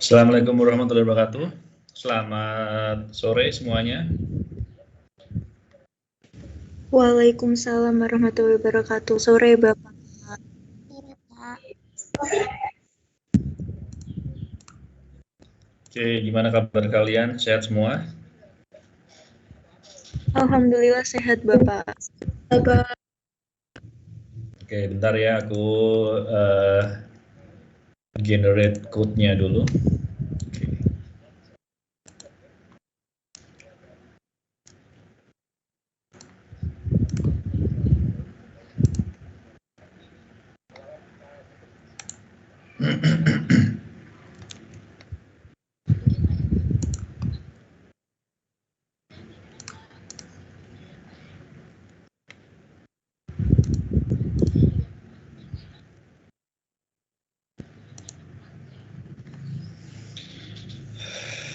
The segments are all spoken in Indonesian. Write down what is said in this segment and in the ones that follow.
Assalamualaikum warahmatullahi wabarakatuh. Selamat sore semuanya. Waalaikumsalam warahmatullahi wabarakatuh. Sore Bapak. Sore Pak. Oke, gimana kabar kalian? Sehat semua? Alhamdulillah sehat Bapak. Oke, bentar ya, aku generate code-nya dulu. Oke.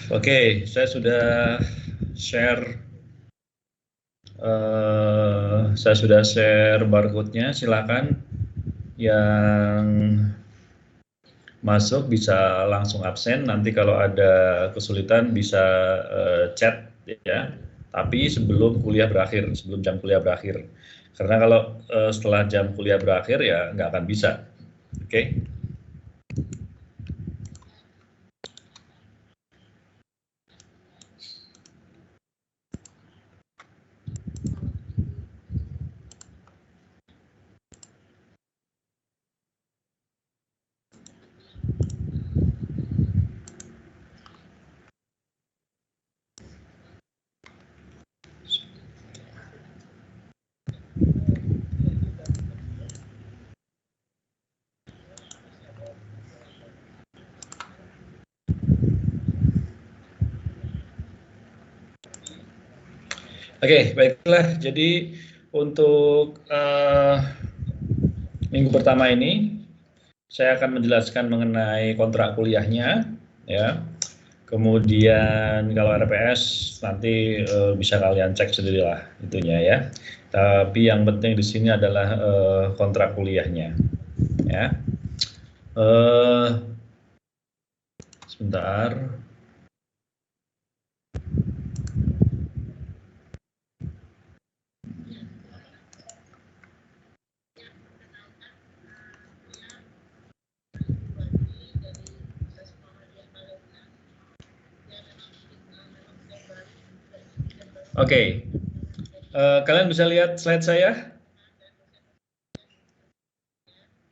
Oke, saya sudah share barcode-nya. Silakan yang masuk bisa langsung absen. Nanti kalau ada kesulitan bisa chat ya. Tapi sebelum kuliah berakhir, sebelum jam kuliah berakhir. Karena kalau setelah jam kuliah berakhir ya nggak akan bisa. Oke. Oke, baiklah. Jadi untuk minggu pertama ini saya akan menjelaskan mengenai kontrak kuliahnya, ya. Kemudian kalau RPS nanti bisa kalian cek sendirilah itunya ya. Tapi yang penting di sini adalah kontrak kuliahnya, ya. Sebentar. Oke, kalian bisa lihat slide saya?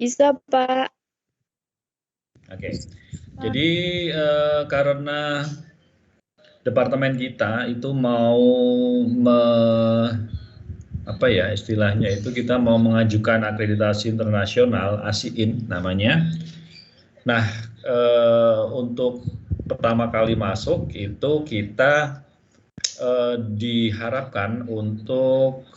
Bisa Pak. Oke, jadi karena departemen kita itu mau apa ya istilahnya itu kita mau mengajukan akreditasi internasional ASIIN namanya. Nah, untuk pertama kali masuk itu kita diharapkan untuk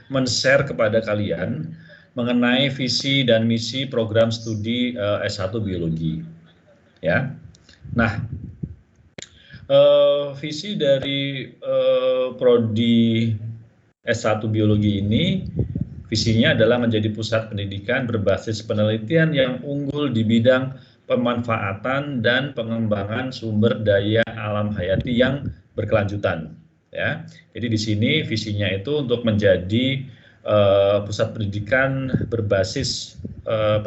men-share kepada kalian mengenai visi dan misi program studi S1 biologi. Ya. Nah, visi dari prodi S1 biologi ini, visinya adalah menjadi pusat pendidikan berbasis penelitian yang unggul di bidang pemanfaatan dan pengembangan sumber daya alam hayati yang berkelanjutan. Ya, jadi di sini visinya itu untuk menjadi pusat pendidikan berbasis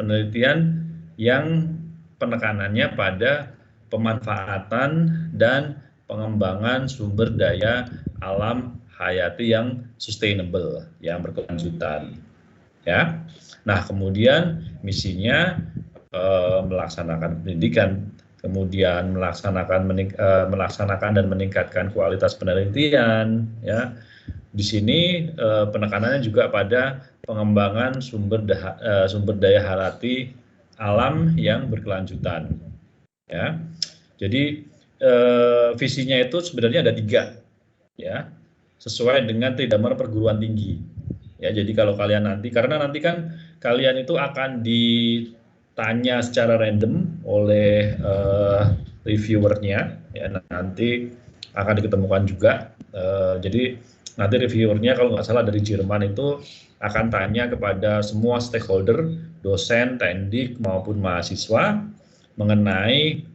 penelitian yang penekanannya pada pemanfaatan dan pengembangan sumber daya alam hayati yang sustainable, yang berkelanjutan. Ya. Nah, kemudian misinya melaksanakan pendidikan, kemudian melaksanakan dan meningkatkan kualitas penelitian. Ya. Di sini penekanannya juga pada pengembangan sumber daya hayati alam yang berkelanjutan. Ya, jadi visinya itu sebenarnya ada 3, ya, sesuai dengan tridharma perguruan tinggi. Ya, jadi kalau kalian nanti, karena nanti kan kalian itu akan ditanya secara random oleh reviewernya, ya, nanti akan diketemukan juga. Jadi nanti reviewernya kalau nggak salah dari Jerman itu akan tanya kepada semua stakeholder dosen, teknik maupun mahasiswa mengenai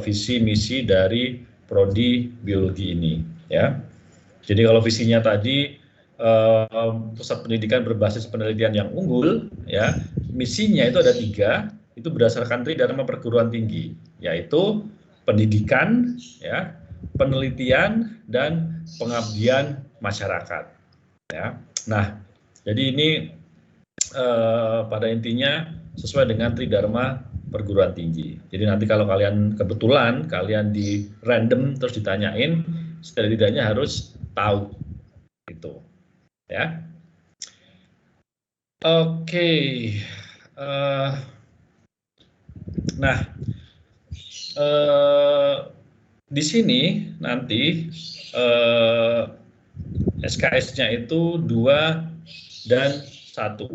visi misi dari prodi biologi ini, ya. Jadi kalau visinya tadi pusat pendidikan berbasis penelitian yang unggul, ya, misinya itu ada 3, itu berdasarkan Tridharma perguruan tinggi, yaitu pendidikan, ya, penelitian dan pengabdian masyarakat, ya. Nah, jadi ini pada intinya sesuai dengan Tridharma perguruan tinggi. Jadi nanti kalau kalian kebetulan kalian di random terus ditanyain, setidaknya harus tahu itu, ya. Oke. Nah, di sini nanti SKS-nya itu 2 dan 1.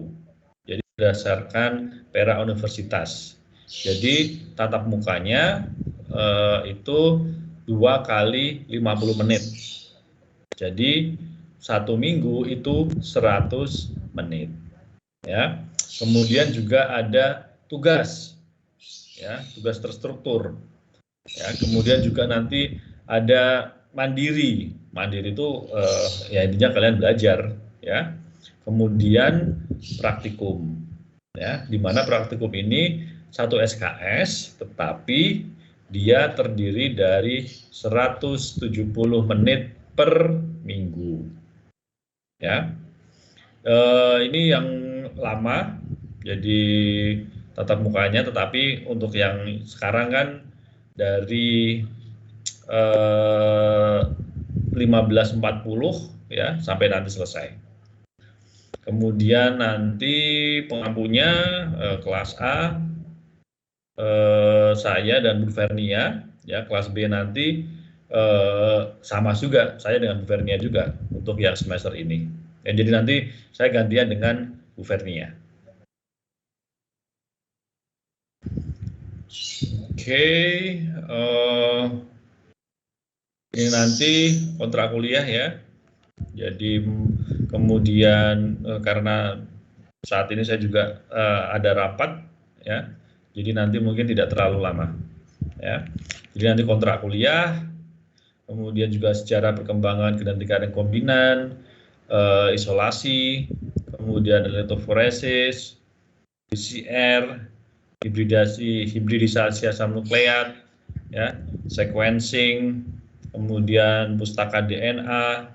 Jadi berdasarkan pera universitas. Jadi tatap mukanya itu 2 kali 50 menit. Jadi 1 minggu itu 100 menit. Ya. Kemudian juga ada tugas, ya, tugas terstruktur. Ya, kemudian juga nanti ada mandiri. Mandiri itu ya intinya kalian belajar, ya. Kemudian praktikum, ya, di mana praktikum ini 1 SKS, tetapi dia terdiri dari 170 menit per minggu, ya. Ini yang lama, jadi tatap mukanya, tetapi untuk yang sekarang kan dari 15.40 ya sampai nanti selesai. Kemudian nanti pengampunya kelas A saya dan Bu Vernia, ya. Kelas B nanti sama juga saya dengan Bu Vernia juga untuk yang semester ini. Jadi nanti saya gantian dengan Bu Vernia. Oke, ini nanti kontrak kuliah, ya. Jadi kemudian karena saat ini saya juga ada rapat, ya. Jadi nanti mungkin tidak terlalu lama, ya. Jadi nanti kontrak kuliah, kemudian juga sejarah perkembangan kedentikan rekombinan, isolasi, kemudian elektroforesis, PCR, hibridisasi asam nukleat, ya, sequencing, kemudian pustaka DNA.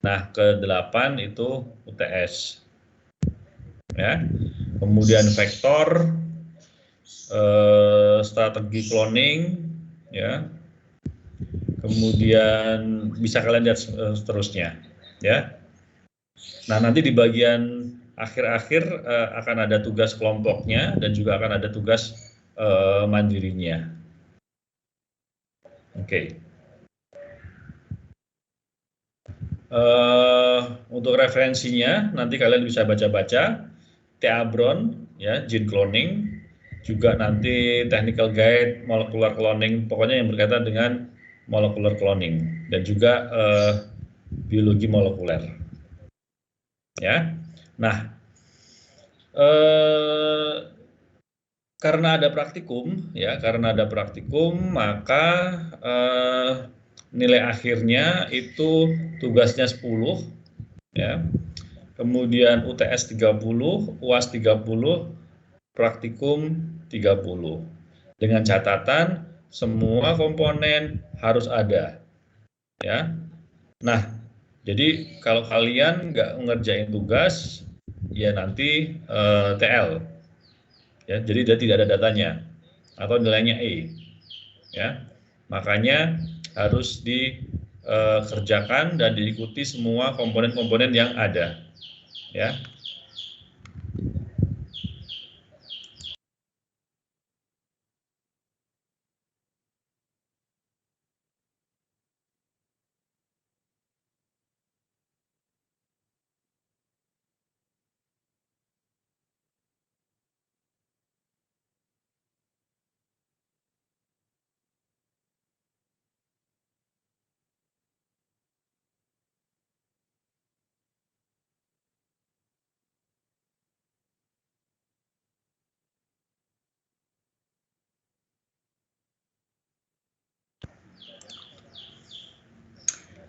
Nah, ke-8 itu UTS, ya. Kemudian vektor, strategi cloning, ya. Kemudian bisa kalian lihat seterusnya, ya. Nah, nanti di bagian akhir-akhir akan ada tugas kelompoknya dan juga akan ada tugas mandirinya. Oke. Untuk referensinya nanti kalian bisa baca-baca Thea Brown, ya, gene cloning, juga nanti technical guide molecular cloning, pokoknya yang berkaitan dengan molecular cloning, dan juga biologi molekuler, ya. Nah, karena ada praktikum, ya, maka nilai akhirnya itu tugasnya 10, ya. Kemudian UTS 30, UAS 30, praktikum 30. Dengan catatan semua komponen harus ada, ya. Nah, jadi kalau kalian nggak ngerjain tugas, ya nanti TL, ya. Jadi dia tidak ada datanya atau nilainya E, ya. Makanya harus dikerjakan dan diikuti semua komponen-komponen yang ada, ya.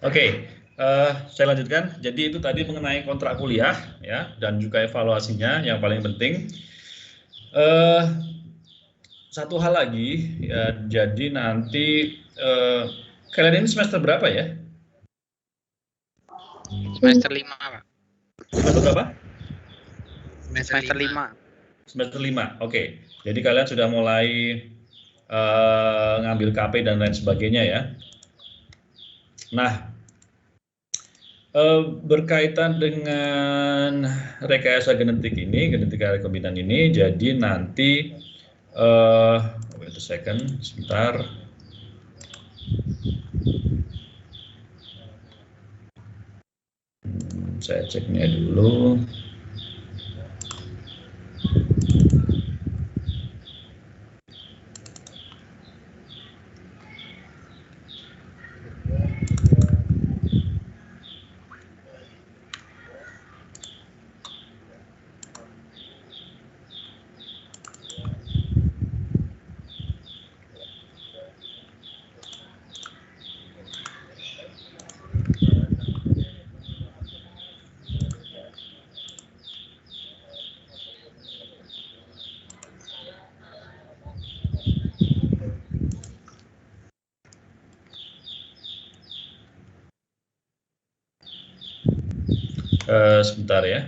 Oke, saya lanjutkan. Jadi itu tadi mengenai kontrak kuliah ya, dan juga evaluasinya yang paling penting. Satu hal lagi ya, jadi nanti kalian ini semester berapa ya? Semester 5, Pak. Semester berapa? Semester 5. Semester 5. Oke. Jadi kalian sudah mulai ngambil KP dan lain sebagainya ya. Nah, berkaitan dengan rekayasa genetik ini, genetika rekombinan ini, jadi nanti wait a second, sebentar. Saya ceknya dulu. Sebentar ya.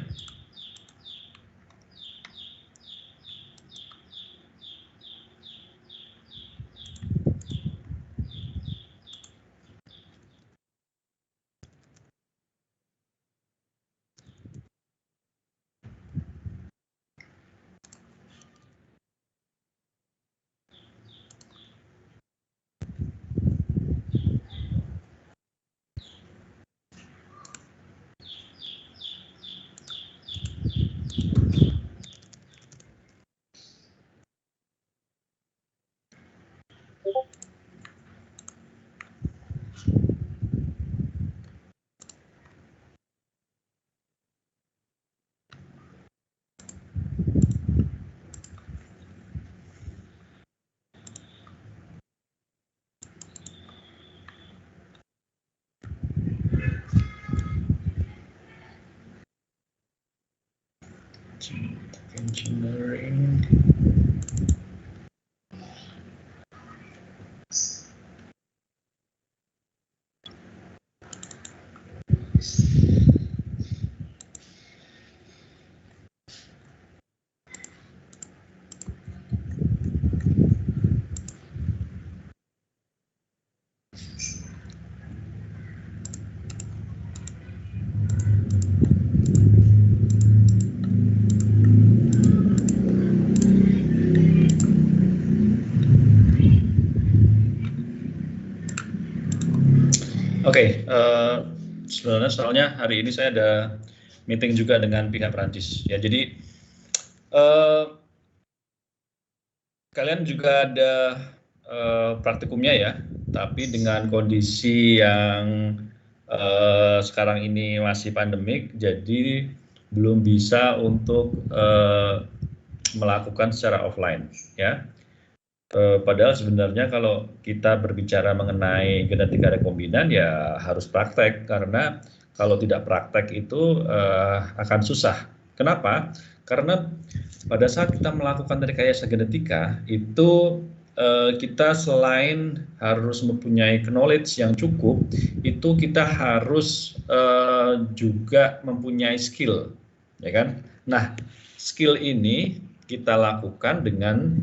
Engineering. Oke, sebenarnya soalnya hari ini saya ada meeting juga dengan pihak Perancis. Ya, jadi kalian juga ada praktikumnya ya, tapi dengan kondisi yang sekarang ini masih pandemik, jadi belum bisa untuk melakukan secara offline, ya. Padahal sebenarnya kalau kita berbicara mengenai genetika rekombinan ya harus praktek, karena kalau tidak praktek itu akan susah. Kenapa? Karena pada saat kita melakukan rekayasa genetika itu kita selain harus mempunyai knowledge yang cukup, itu kita harus juga mempunyai skill, ya kan? Nah, skill ini kita lakukan dengan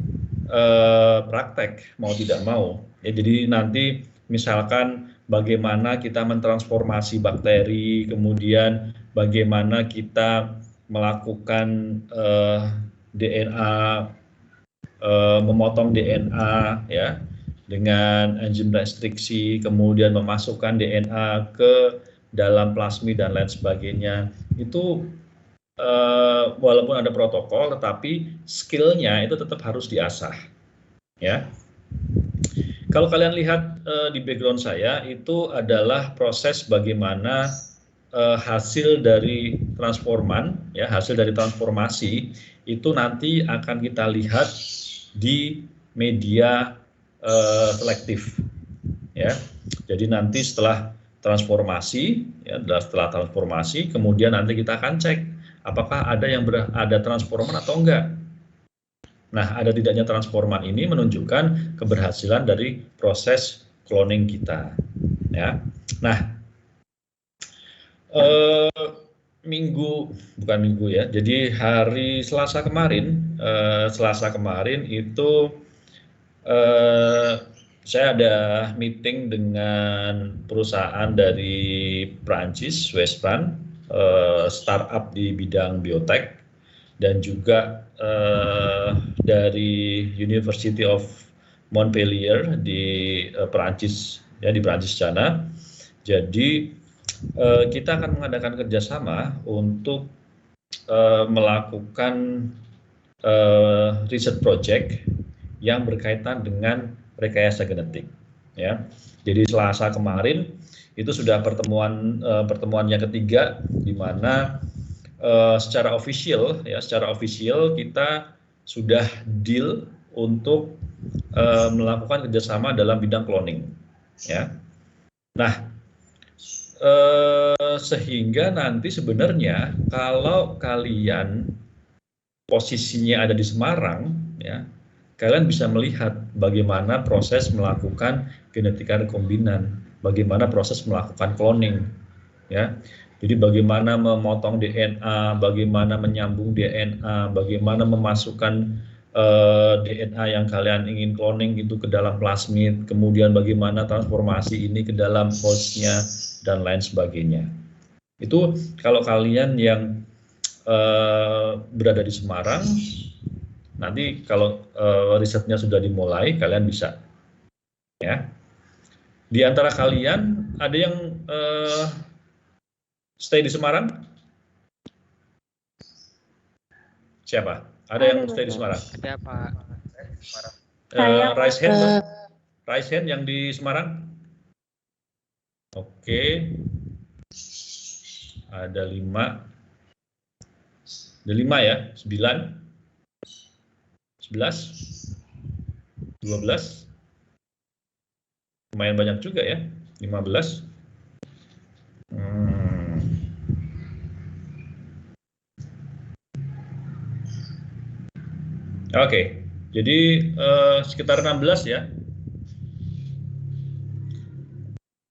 praktek mau tidak mau. Ya, jadi nanti misalkan bagaimana kita mentransformasi bakteri, kemudian bagaimana kita melakukan DNA, memotong DNA ya dengan enzim restriksi, kemudian memasukkan DNA ke dalam plasmid dan lain sebagainya. Itu walaupun ada protokol, tetapi skillnya itu tetap harus diasah, ya. Kalau kalian lihat di background saya itu adalah proses bagaimana hasil dari transforman, ya, hasil dari transformasi itu nanti akan kita lihat di media selektif, ya. Jadi nanti setelah transformasi, ya, setelah transformasi, kemudian nanti kita akan cek apakah ada yang ada transforman atau enggak. Nah, ada tidaknya transforman ini menunjukkan keberhasilan dari proses cloning kita. Ya, nah, bukan minggu ya. Jadi hari Selasa kemarin itu saya ada meeting dengan perusahaan dari Prancis, Westpran, startup di bidang biotek, dan juga dari University of Montpellier di Prancis, ya, di Prancis sana. Jadi kita akan mengadakan kerjasama untuk melakukan research project yang berkaitan dengan rekayasa genetik. Ya, jadi Selasa kemarin itu sudah pertemuan yang ketiga, di mana secara official kita sudah deal untuk melakukan kerjasama dalam bidang cloning. Ya, nah. Sehingga nanti sebenarnya kalau kalian posisinya ada di Semarang, ya, kalian bisa melihat bagaimana proses melakukan genetika rekombinan, bagaimana proses melakukan cloning, ya. Jadi bagaimana memotong DNA, bagaimana menyambung DNA, bagaimana memasukkan DNA yang kalian ingin cloning itu ke dalam plasmid, kemudian bagaimana transformasi ini ke dalam hostnya, dan lain sebagainya. Itu kalau kalian yang berada di Semarang, nanti kalau risetnya sudah dimulai, kalian bisa. Ya. Di antara kalian ada yang stay di Semarang? Siapa? Ada yang stay di Semarang? Ada Pak. Raise hand yang di Semarang? Oke, ada 5 ya, 9, 11, 12, lumayan banyak juga ya, 15. Oke, jadi sekitar 16 ya.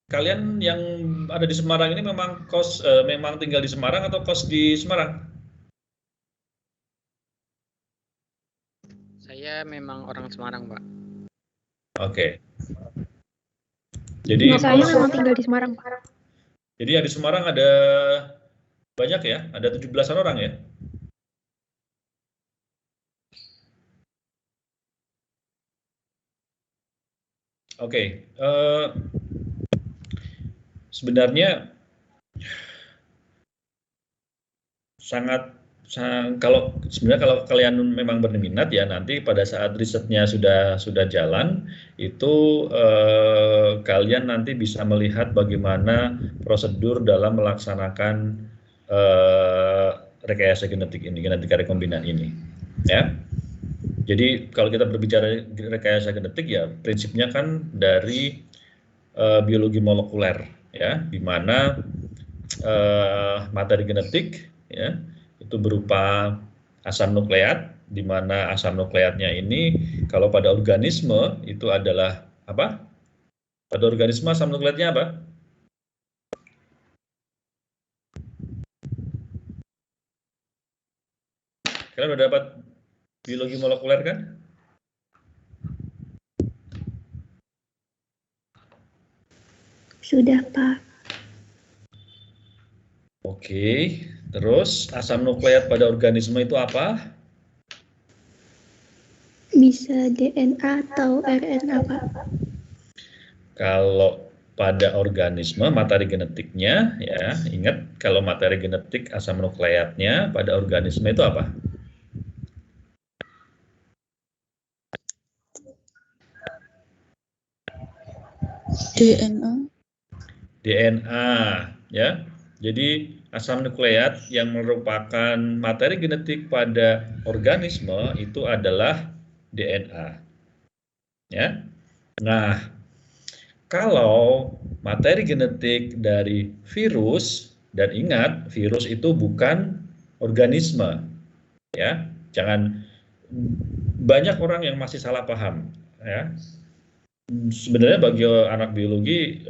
Kalian yang ada di Semarang ini memang memang tinggal di Semarang atau kos di Semarang? Saya memang orang Semarang, Pak. Oke. Jadi saya memang tinggal di Semarang, Pak. Jadi yang di Semarang ada banyak ya, ada 17-an orang ya? Oke. Sebenarnya kalau kalian memang berminat ya, nanti pada saat risetnya sudah jalan itu kalian nanti bisa melihat bagaimana prosedur dalam melaksanakan rekayasa genetik ini, genetika rekombinan ini, ya. Jadi kalau kita berbicara rekayasa genetik ya prinsipnya kan dari biologi molekuler, ya, di mana materi genetik ya itu berupa asam nukleat, di mana asam nukleatnya ini kalau pada organisme itu adalah apa? Pada organisme asam nukleatnya apa? Kalian udah dapat biologi molekuler kan? Sudah, Pak. Oke, terus asam nukleat pada organisme itu apa? Bisa DNA atau RNA, Pak. Kalau pada organisme materi genetiknya ya, ingat kalau materi genetik asam nukleatnya pada organisme itu apa? DNA. DNA ya. Jadi asam nukleat yang merupakan materi genetik pada organisme itu adalah DNA. Ya. Nah, kalau materi genetik dari virus, dan ingat virus itu bukan organisme, ya. Jangan, banyak orang yang masih salah paham, ya. Sebenarnya bagi anak biologi,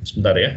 sebentar ya.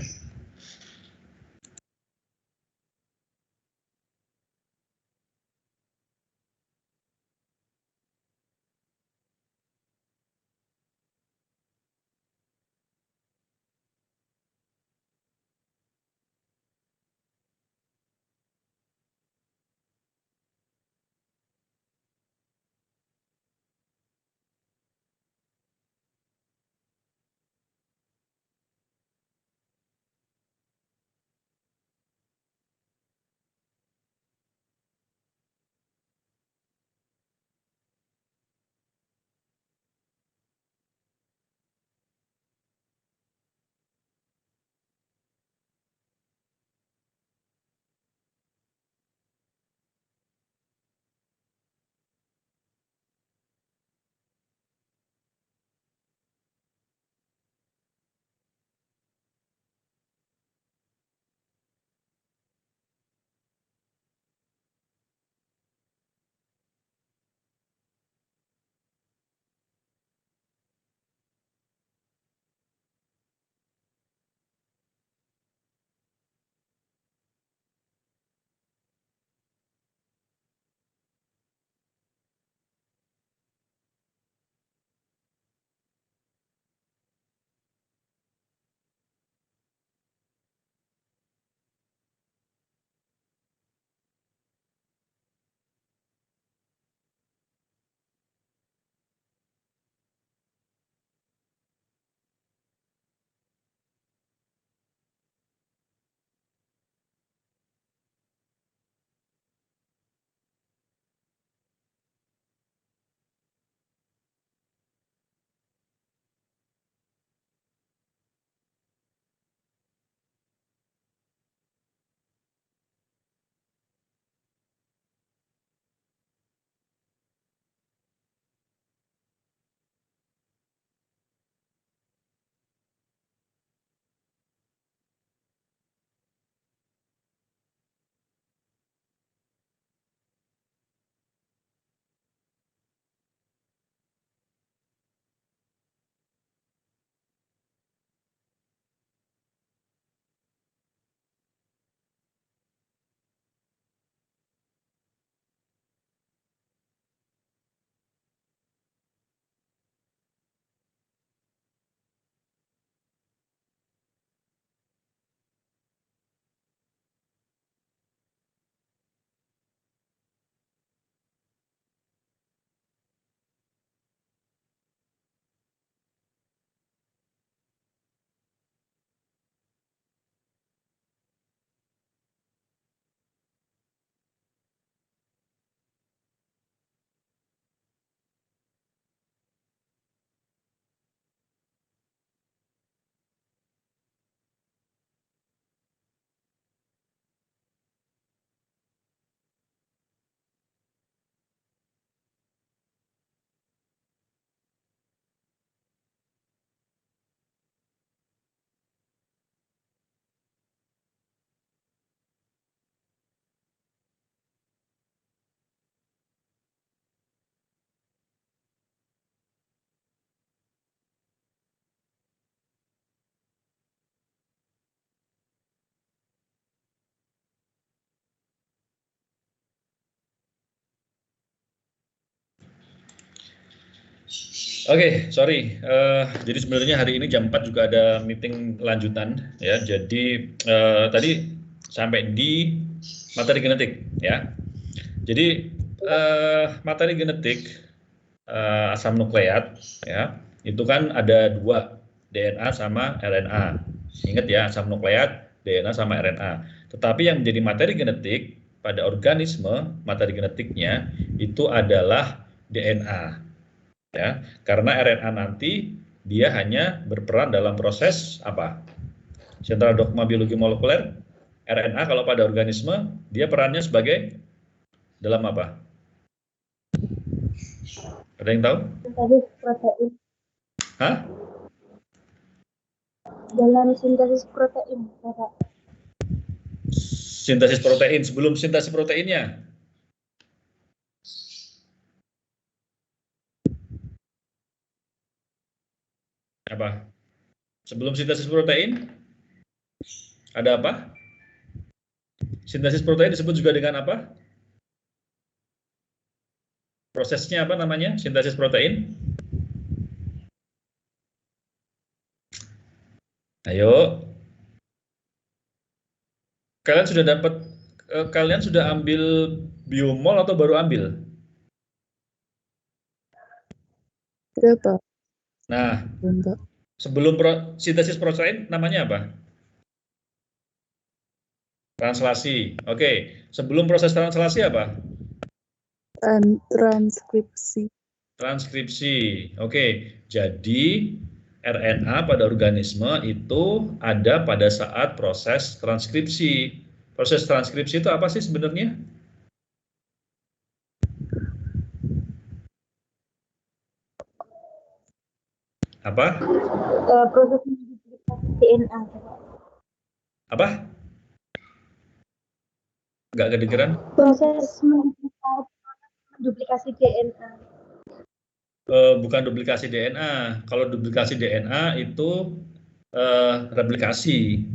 Oke, sorry. Jadi sebenarnya hari ini jam 4 juga ada meeting lanjutan, ya. Jadi tadi sampai di materi genetik, ya. Jadi materi genetik asam nukleat, ya, itu kan ada dua, DNA sama RNA. Ingat ya, asam nukleat, DNA sama RNA. Tetapi yang menjadi materi genetik pada organisme, materi genetiknya itu adalah DNA. Ya, karena RNA nanti dia hanya berperan dalam proses apa? Sentral dogma biologi molekuler. RNA kalau pada organisme dia perannya sebagai dalam apa? Ada yang tahu? Protein. Hah? dalam sintesis protein, Bapak. Sintesis protein, sebelum sintesis proteinnya. Apa? Sebelum sintesis protein, ada apa? Sintesis protein disebut juga dengan apa? Prosesnya apa namanya? Sintesis protein? Ayo. Kalian sudah ambil biomol atau baru ambil? Berapa? Nah, Mbak? sebelum sintesis protein namanya apa? Translasi. Oke. Sebelum proses translasi apa? Transkripsi. Transkripsi. Oke. Jadi RNA pada organisme itu ada pada saat proses transkripsi. Proses transkripsi itu apa sih sebenarnya? Apa? Proses DNA. Apa? Nggak kedengeran? Proses duplikasi DNA. Bukan duplikasi DNA. Kalau duplikasi DNA itu replikasi,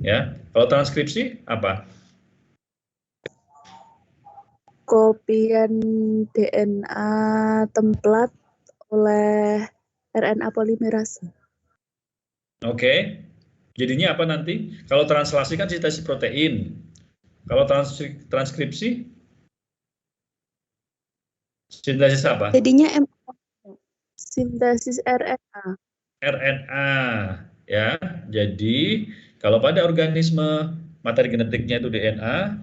ya. Kalau transkripsi apa? Kopian DNA template oleh RNA polimerase. Oke. Jadinya apa nanti? Kalau translasi kan sintesis protein. Kalau transkripsi, sintesis apa? Jadinya sintesis RNA. RNA, ya. Jadi kalau pada organisme materi genetiknya itu DNA,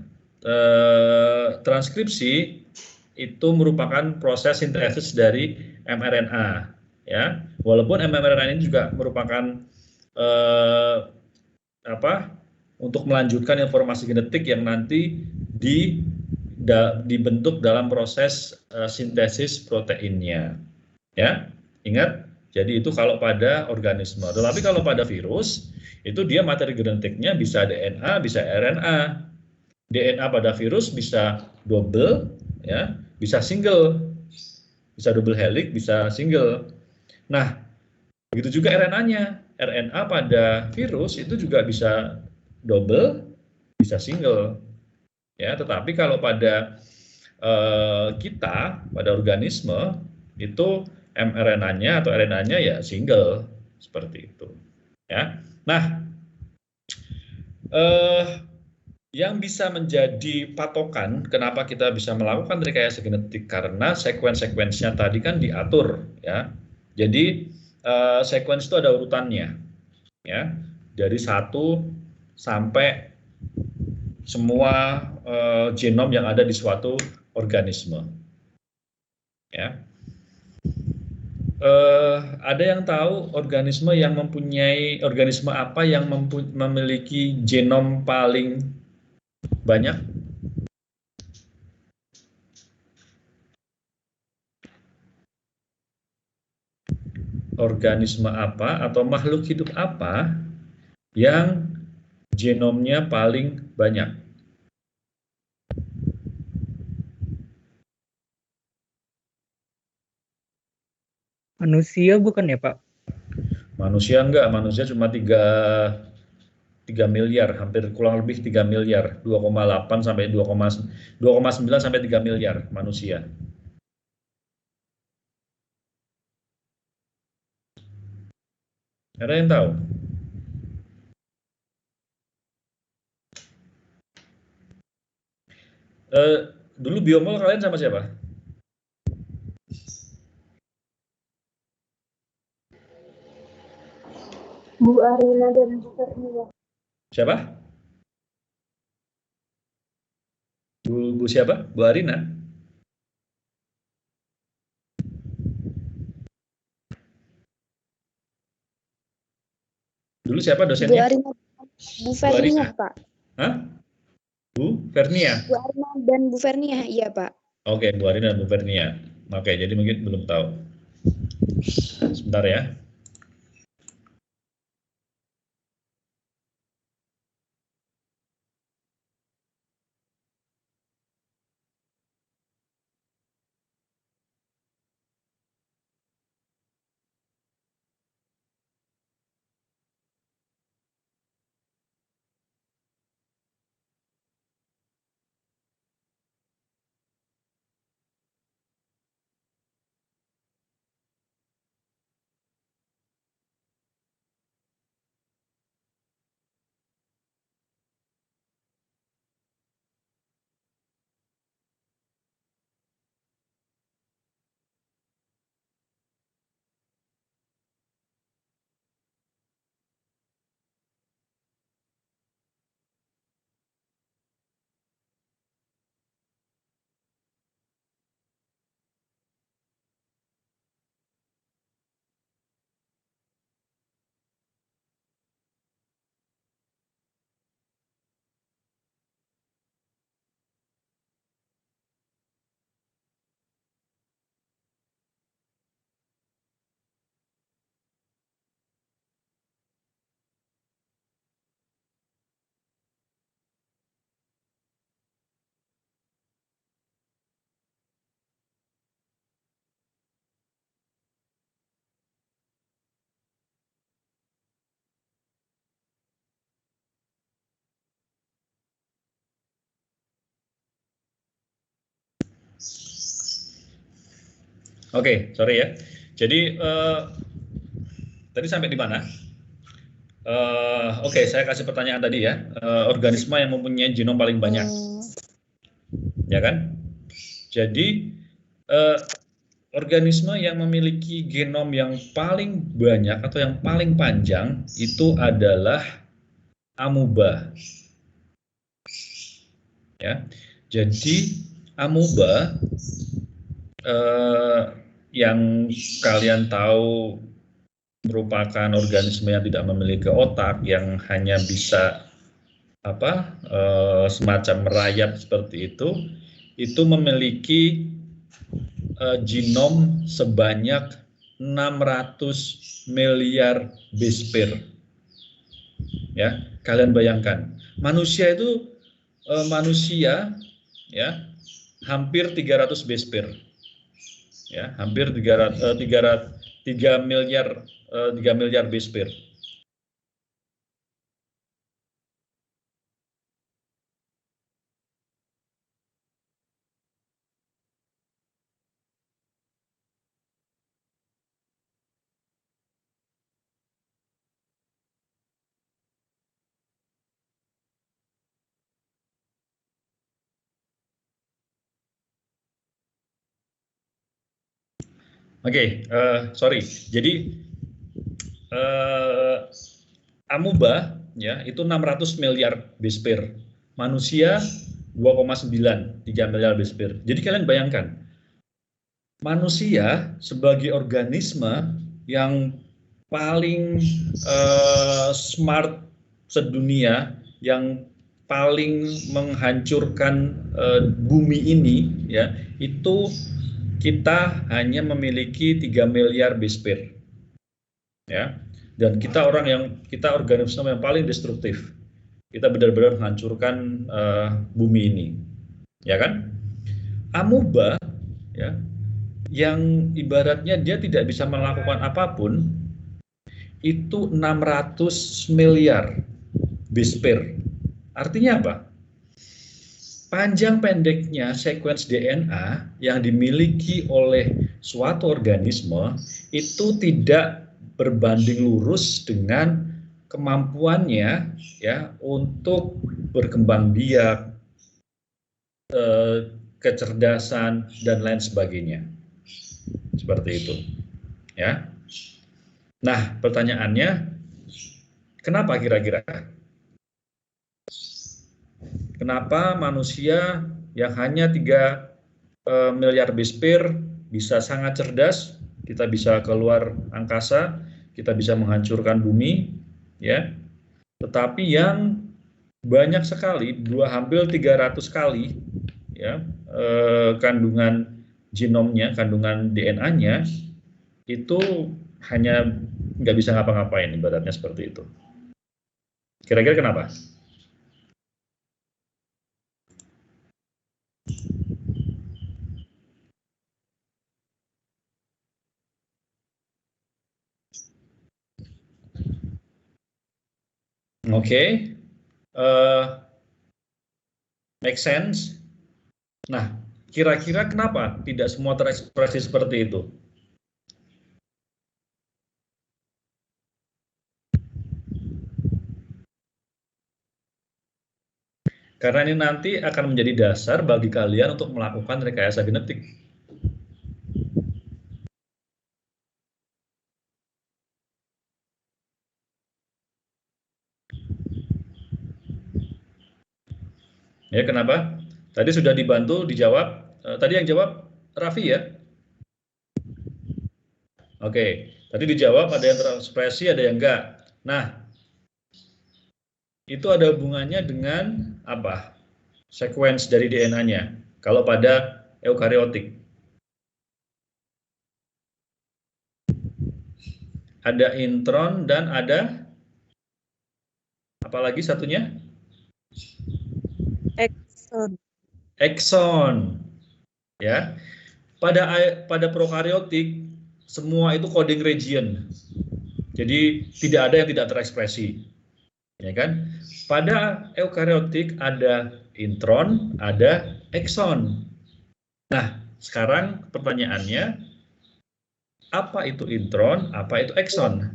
transkripsi itu merupakan proses sintesis dari mRNA, ya. Walaupun mRNA ini juga merupakan untuk melanjutkan informasi genetik yang nanti dibentuk dalam proses sintesis proteinnya, ya. Ingat, jadi itu kalau pada organisme. Tetapi kalau pada virus itu dia materi genetiknya bisa DNA, bisa RNA. DNA pada virus bisa double, ya, bisa single, bisa double helix, bisa single. Nah, begitu juga RNA-nya. RNA pada virus itu juga bisa double, bisa single. Ya, tetapi kalau pada kita, pada organisme itu mRNA-nya atau RNA-nya ya single, seperti itu. Ya. Nah, yang bisa menjadi patokan kenapa kita bisa melakukan rekayasa genetik karena sekuens-sekuensnya tadi kan diatur, ya. Jadi sekuens itu ada urutannya, ya, dari 1 sampai semua genom yang ada di suatu organisme, ya. Ada yang tahu organisme apa yang memiliki genom paling banyak? Organisme apa atau makhluk hidup apa yang genomnya paling banyak? Manusia bukan ya, Pak? Manusia enggak, manusia cuma 3 miliar, hampir kurang lebih 3 miliar, 2,8 sampai 2,9 sampai 3 miliar manusia. Ada yang tahu? Dulu biomol kalian sama siapa? Bu Arina dan Bu Fernia. Siapa? Bu siapa? Bu Arina? Dulu siapa dosennya? Bu Fernia, Pak. Hah? Bu Fernia? Bu Arina dan Bu Fernia, iya Pak. Oke, Bu Arina dan Bu Fernia. Oke, jadi mungkin belum tahu. Sebentar ya. Oke, sorry ya. Jadi tadi sampai di mana? Oke, saya kasih pertanyaan tadi ya. Organisme yang mempunyai genom paling banyak, ya kan? Jadi organisme yang memiliki genom yang paling banyak atau yang paling panjang itu adalah amuba. Ya, jadi amuba yang kalian tahu merupakan organisme yang tidak memiliki otak, yang hanya bisa semacam merayap seperti itu memiliki genom sebanyak 600 miliar base pair. Ya, kalian bayangkan, manusia itu hampir 300 base pair. Ya, hampir 3 miliar base pair. Oke, sorry. Jadi amuba ya itu 600 miliar base pair. Manusia 2,9, 3 miliar base pair. Jadi kalian bayangkan, manusia sebagai organisme yang paling smart sedunia, yang paling menghancurkan bumi ini, ya, itu kita hanya memiliki 3 miliar base pair, ya, dan kita organisme yang paling destruktif. Kita benar-benar menghancurkan bumi ini, ya kan? Amuba, ya, yang ibaratnya dia tidak bisa melakukan apapun, itu 600 miliar base pair. Artinya apa? Panjang pendeknya sekuens DNA yang dimiliki oleh suatu organisme itu tidak berbanding lurus dengan kemampuannya, ya, untuk berkembang biak, kecerdasan dan lain sebagainya. Seperti itu, ya. Nah, pertanyaannya, kenapa kira-kira? Kenapa manusia yang hanya 3 miliar base pair bisa sangat cerdas, kita bisa keluar angkasa, kita bisa menghancurkan bumi, ya. Tetapi yang banyak sekali, hampir 300 kali, ya, kandungan genomnya, kandungan DNA-nya itu hanya nggak bisa ngapa-ngapain, ibaratnya seperti itu. Kira-kira kenapa? Oke, make sense. Nah, kira-kira kenapa tidak semua terekspresi seperti itu? Karena ini nanti akan menjadi dasar bagi kalian untuk melakukan rekayasa genetik. Ya, kenapa? Tadi sudah dibantu dijawab. Tadi yang jawab Raffi ya? Oke, tadi dijawab ada yang terekspresi, ada yang enggak. Nah, itu ada hubungannya dengan apa? Sekuens dari DNA-nya. Kalau pada eukariotik. Ada intron dan ada apa lagi satunya? Exon. Ya. Pada prokariotik semua itu coding region. Jadi tidak ada yang tidak terekspresi. Ya kan? Pada eukariotik ada intron, ada exon. Nah, sekarang pertanyaannya, Apa itu intron, apa itu ekson?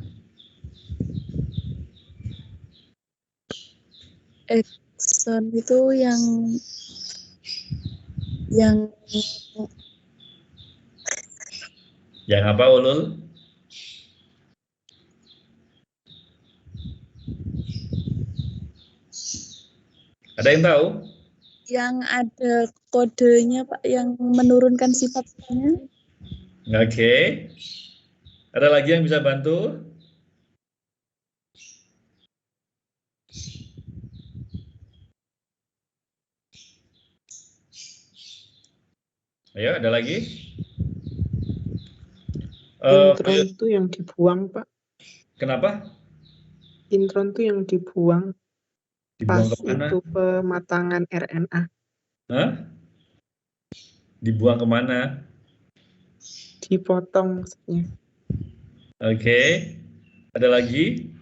Exon itu yang Yang apa, Ulul? Ada yang tahu? yang ada kodenya Pak, yang menurunkan sifatnya. Oke. Ada lagi yang bisa bantu? Ayo, ada lagi? Intron itu yang dibuang, Pak. Kenapa? Intron itu yang dibuang pas Dibuang kemana? itu pematangan RNA. Hah? Dibuang kemana? Dipotong maksudnya. Oke. Ada lagi?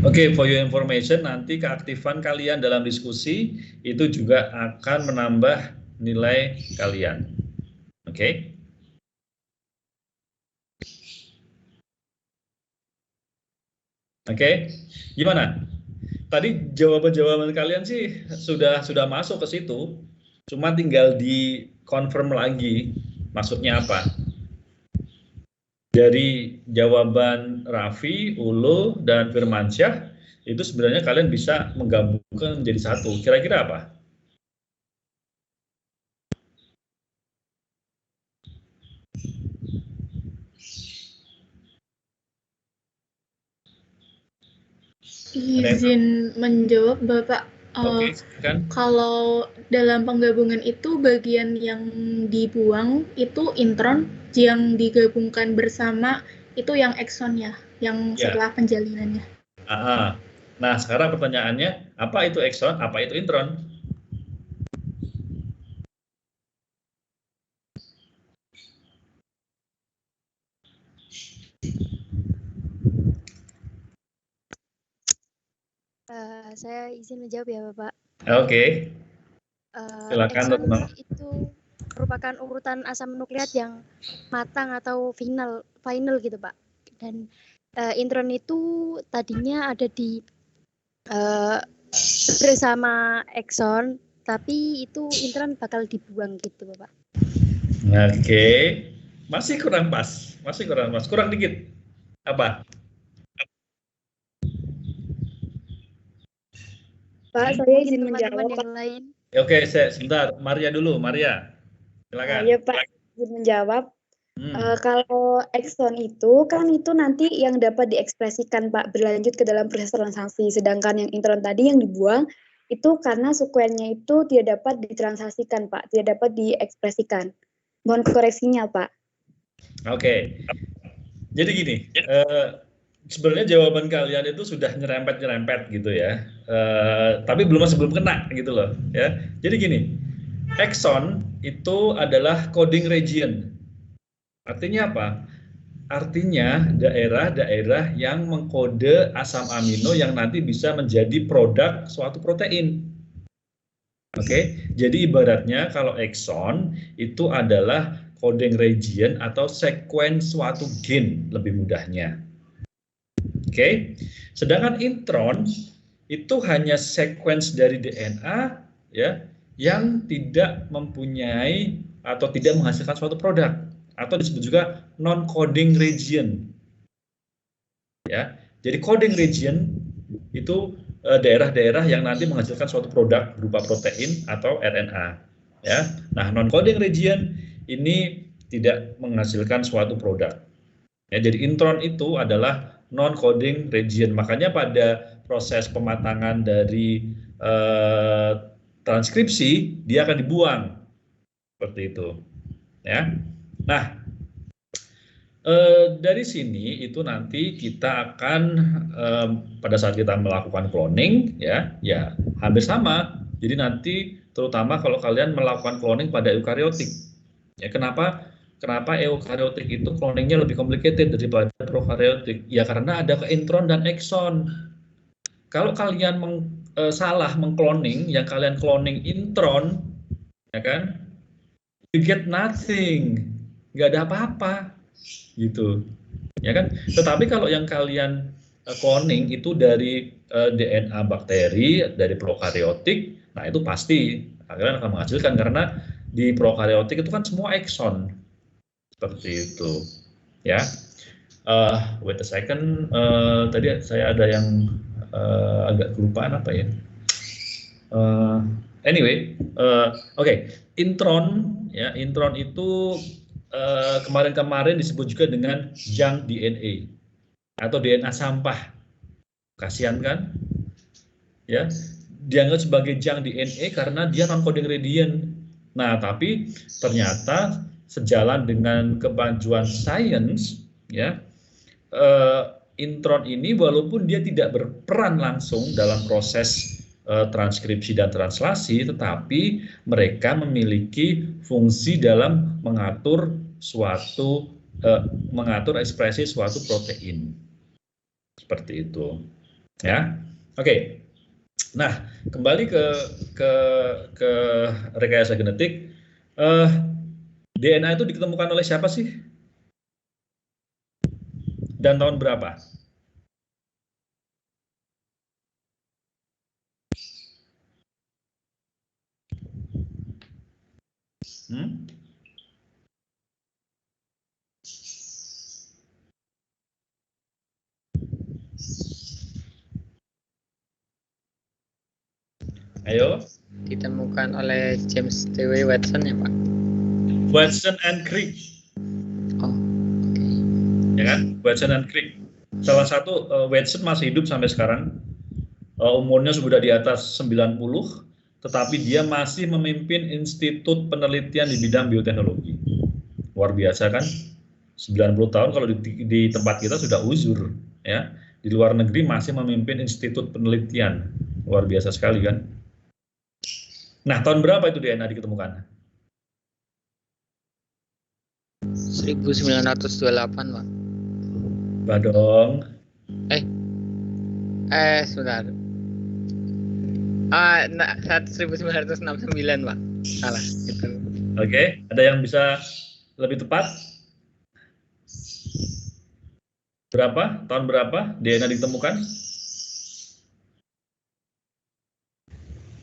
Oke, for your information, nanti keaktifan kalian dalam diskusi itu juga akan menambah nilai kalian. Oke? Oke, gimana? Tadi jawaban-jawaban kalian sih sudah masuk ke situ, cuma tinggal di confirm lagi maksudnya apa. Dari jawaban Raffi, Ulul, dan Firmansyah, itu sebenarnya kalian bisa menggabungkan menjadi satu. Kira-kira apa? Izin menjawab Bapak. Oke, kan? Kalau dalam penggabungan itu bagian yang dibuang itu intron, yang digabungkan bersama itu yang ekson ya, yang Ya. setelah penjalinannya. Aha. Nah, sekarang pertanyaannya, apa itu ekson, apa itu intron? Saya izin menjawab ya Bapak. Oke. Silakan, Exon Retno. itu merupakan urutan asam nukleat yang matang atau final gitu Pak. Dan intron itu tadinya ada di bersama exon, tapi itu intron bakal dibuang gitu Bapak. Oke. Masih kurang pas. Kurang dikit. Apa? Pak, saya izin menjawab. Yang lain. Oke, sebentar. Maria dulu. Maria, silakan. Ya Pak, izin menjawab. Kalau exon itu kan itu nanti yang dapat diekspresikan Pak berlanjut ke dalam proses transaksi, sedangkan yang intron tadi yang dibuang itu karena sekuennya itu tidak dapat ditransaksikan Pak, tidak dapat diekspresikan. Mohon koreksinya Pak. Oke. Jadi gini, sebenarnya jawaban kalian itu sudah nyerempet gitu ya, tapi masih belum kena gitu loh ya. Jadi gini, exon itu adalah coding region. Artinya apa? Artinya daerah-daerah yang mengkode asam amino yang nanti bisa menjadi produk suatu protein. Oke, jadi ibaratnya kalau exon itu adalah coding region atau sequence suatu gen lebih mudahnya. Oke, sedangkan intron itu hanya sequence dari DNA ya yang tidak mempunyai atau tidak menghasilkan suatu produk atau disebut juga non coding region. Ya, jadi coding region itu daerah-daerah yang nanti menghasilkan suatu produk berupa protein atau RNA. Ya, nah non coding region ini tidak menghasilkan suatu produk. Ya, jadi intron itu adalah non coding region. Makanya pada proses pematangan dari transkripsi dia akan dibuang seperti itu. Ya, nah dari sini itu nanti kita akan pada saat kita melakukan cloning ya hampir sama. Jadi nanti terutama kalau kalian melakukan cloning pada eukariotik. Ya, kenapa eukariotik itu cloningnya lebih complicated daripada prokaryotik? Ya karena ada ke intron dan exon. Kalau kalian salah mengcloning, yang kalian cloning intron ya kan? You get nothing, nggak ada apa-apa, gitu, ya kan? Tetapi kalau yang kalian cloning itu dari DNA bakteri, dari prokaryotik, nah itu pasti kalian akan menghasilkan karena di prokaryotik itu kan semua ekson, seperti itu, ya. Wait a second, tadi saya ada yang agak kelupaan apa ya? Anyway, oke. Intron, ya, intron itu kemarin-kemarin disebut juga dengan junk DNA atau DNA sampah. Kasihan kan? Ya, dianggap sebagai junk DNA karena dia non-coding gradient. Nah, tapi ternyata sejalan dengan kemajuan sains, ya, intron ini walaupun dia tidak berperan langsung dalam proses transkripsi dan translasi, tetapi mereka memiliki fungsi dalam mengatur ekspresi suatu protein, seperti itu, ya. Oke. Nah, kembali ke rekayasa genetik, DNA itu ditemukan oleh siapa sih? Dan tahun berapa? Ayo. Ditemukan oleh James T.W. Watson ya Pak? Watson and Crick. Oh, oke. Ya kan? Watson and Crick. Salah satu, Watson masih hidup sampai sekarang. Umurnya sudah di atas 90, tetapi dia masih memimpin institut penelitian di bidang bioteknologi. Luar biasa kan? 90 tahun kalau di tempat kita sudah uzur, ya. Di luar negeri masih memimpin institut penelitian. Luar biasa sekali kan? Nah, tahun berapa itu DNA diketemukan? 1928, Pak. Bah dong. Sebentar. 1969, Pak. Salah, itu. Oke, ada yang bisa lebih tepat? Berapa? Tahun berapa DNA ditemukan?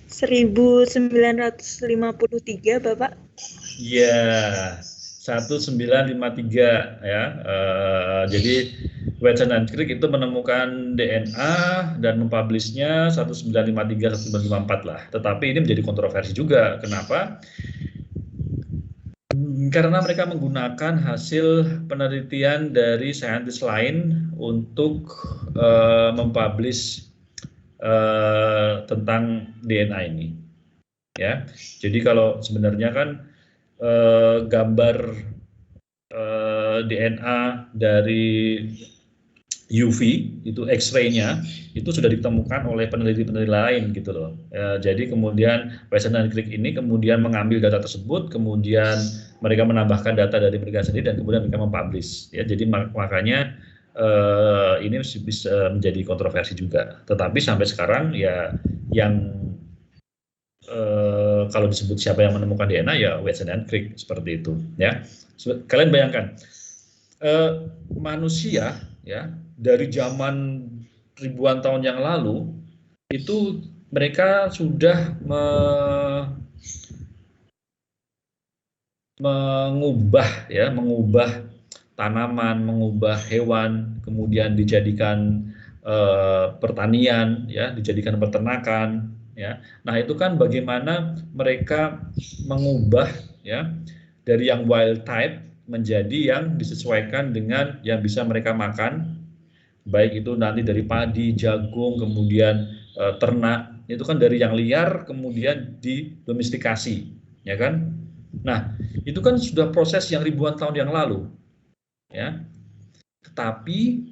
1953, Bapak. Iya, 1953 ya. Jadi Watson and Crick itu menemukan DNA dan mempublishnya 1953-1954 lah. Tetapi ini menjadi kontroversi juga. Kenapa? Karena mereka menggunakan hasil penelitian dari saintis lain untuk mempublish tentang DNA ini, ya. Jadi kalau sebenarnya kan gambar DNA dari UV itu X-ray-nya itu sudah ditemukan oleh peneliti-peneliti lain gitu loh. Jadi kemudian Watson and Crick ini kemudian mengambil data tersebut, kemudian mereka menambahkan data dari mereka sendiri dan kemudian mereka mempublish. Ya, jadi makanya ini bisa menjadi kontroversi juga. Tetapi sampai sekarang ya yang kalau disebut siapa yang menemukan DNA ya Watson and Crick, seperti itu ya. Kalian bayangkan manusia ya dari zaman ribuan tahun yang lalu itu mereka sudah mengubah tanaman, mengubah hewan, kemudian dijadikan pertanian, ya, dijadikan peternakan, ya. Nah itu kan bagaimana mereka mengubah ya dari yang wild type menjadi yang disesuaikan dengan yang bisa mereka makan, baik itu nanti dari padi, jagung, kemudian ternak, itu kan dari yang liar kemudian didomestikasi, ya kan? Nah, itu kan sudah proses yang ribuan tahun yang lalu, ya. Tetapi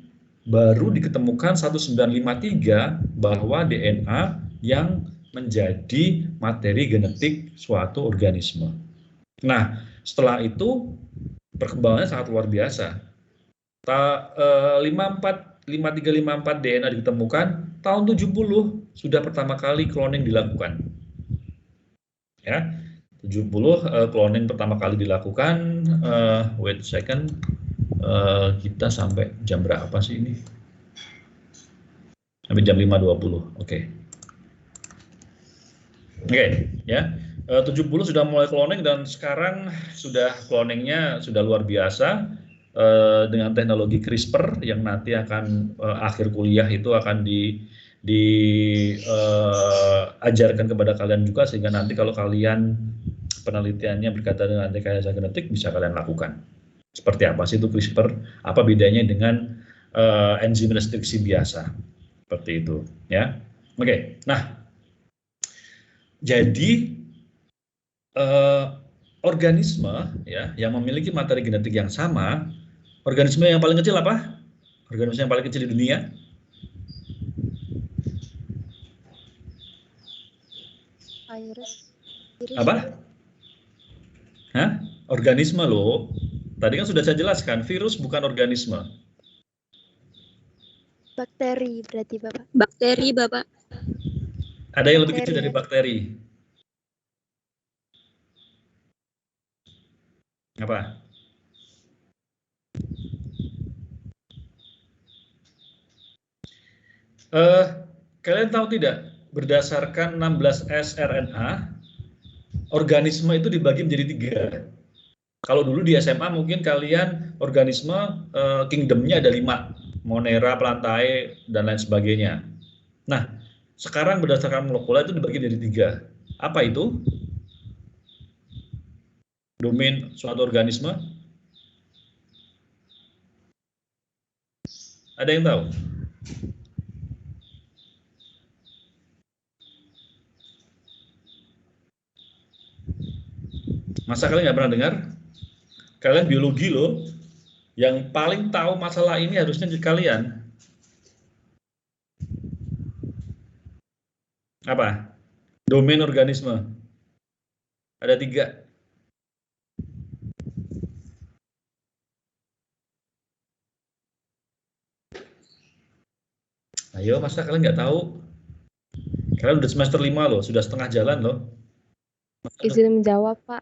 baru diketemukan 1953 bahwa DNA yang menjadi materi genetik suatu organisme. Nah, setelah itu perkembangannya sangat luar biasa. 5354 DNA ditemukan, tahun 70 sudah pertama kali cloning dilakukan. Ya. cloning pertama kali dilakukan, wait second, kita sampai jam berapa sih ini? Sampai jam 5.20, oke. Oke, ya. 70 sudah mulai cloning dan sekarang sudah cloningnya sudah luar biasa dengan teknologi CRISPR yang nanti akan akhir kuliah itu akan diajarkan kepada kalian juga, sehingga nanti kalau kalian penelitiannya berkaitan dengan rekayasa genetik bisa kalian lakukan. Seperti apa sih itu CRISPR? Apa bedanya dengan enzim restriksi biasa? Seperti itu, ya. Oke, nah, jadi organisme ya yang memiliki materi genetik yang sama, organisme yang paling kecil apa? Organisme yang paling kecil di dunia? Virus. Apa? Hah? Organisme loh. Tadi kan sudah saya jelaskan, virus bukan organisme. Bakteri berarti Bapak. Bakteri, Bapak. Ada yang lebih kecil dari bakteri. Apa? Kalian tahu tidak, berdasarkan 16S RNA, organisme itu dibagi menjadi 3. Kalau dulu di SMA mungkin kalian organisme kingdomnya ada 5, Monera, Plantae, dan lain sebagainya. Nah, sekarang berdasarkan molekula itu dibagi menjadi 3. Apa itu? Domain suatu organisme? Ada yang tahu? Masa kalian nggak pernah dengar? Kalian biologi loh, yang paling tahu masalah ini harusnya kalian. Apa? Domain organisme. Ada 3. Ayo, masa kalian nggak tahu? Kalian udah semester 5 loh, sudah setengah jalan loh. Izin menjawab, Pak.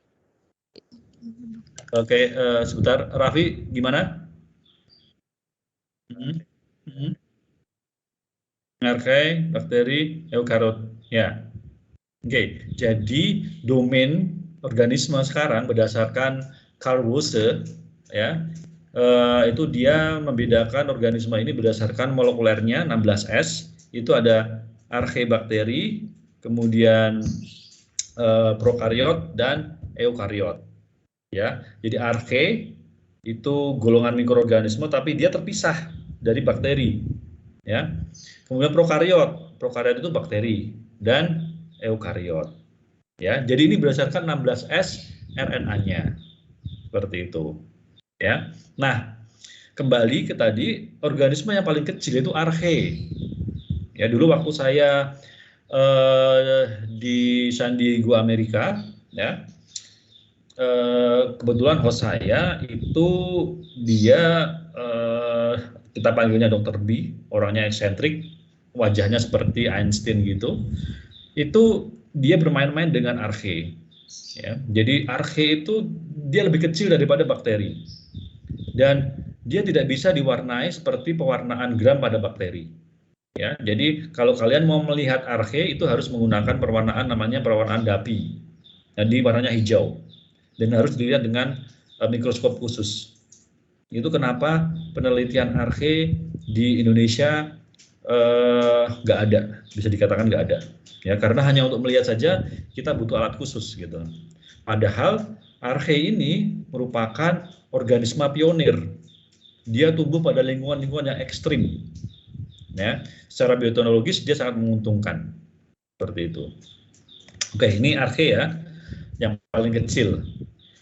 Oke, sebentar. Raffi, gimana? Archaea, bakteri, eukariot. Ya. Oke, jadi domain organisme sekarang berdasarkan Carl Woese, ya, itu dia membedakan organisme ini berdasarkan molekulernya 16S. Itu ada archaebakteri, kemudian prokariot dan eukariot. Ya, jadi archaea itu golongan mikroorganisme tapi dia terpisah dari bakteri. Ya. Kemudian prokariot itu bakteri dan eukariot. Ya, jadi ini berdasarkan 16S RNA-nya. Seperti itu. Ya. Nah, kembali ke tadi, organisme yang paling kecil itu archaea. Ya, dulu waktu saya di San Diego, Amerika, ya, kebetulan host saya itu dia kita panggilnya Dr. B, orangnya eksentrik, wajahnya seperti Einstein gitu. Itu dia bermain-main dengan archaea. Ya, jadi archaea itu dia lebih kecil daripada bakteri. Dan dia tidak bisa diwarnai seperti pewarnaan gram pada bakteri. Ya, jadi kalau kalian mau melihat archaea itu harus menggunakan perwarnaan namanya perwarnaan DAPI. Jadi warnanya hijau. Dan harus dilihat dengan mikroskop khusus. Itu kenapa penelitian archaea di Indonesia nggak ada, bisa dikatakan nggak ada. Ya, karena hanya untuk melihat saja kita butuh alat khusus gitu. Padahal archaea ini merupakan organisme pionir. Dia tumbuh pada lingkungan-lingkungan yang ekstrim. Ya, secara bioteknologis dia sangat menguntungkan. Seperti itu. Oke, ini archaea yang paling kecil.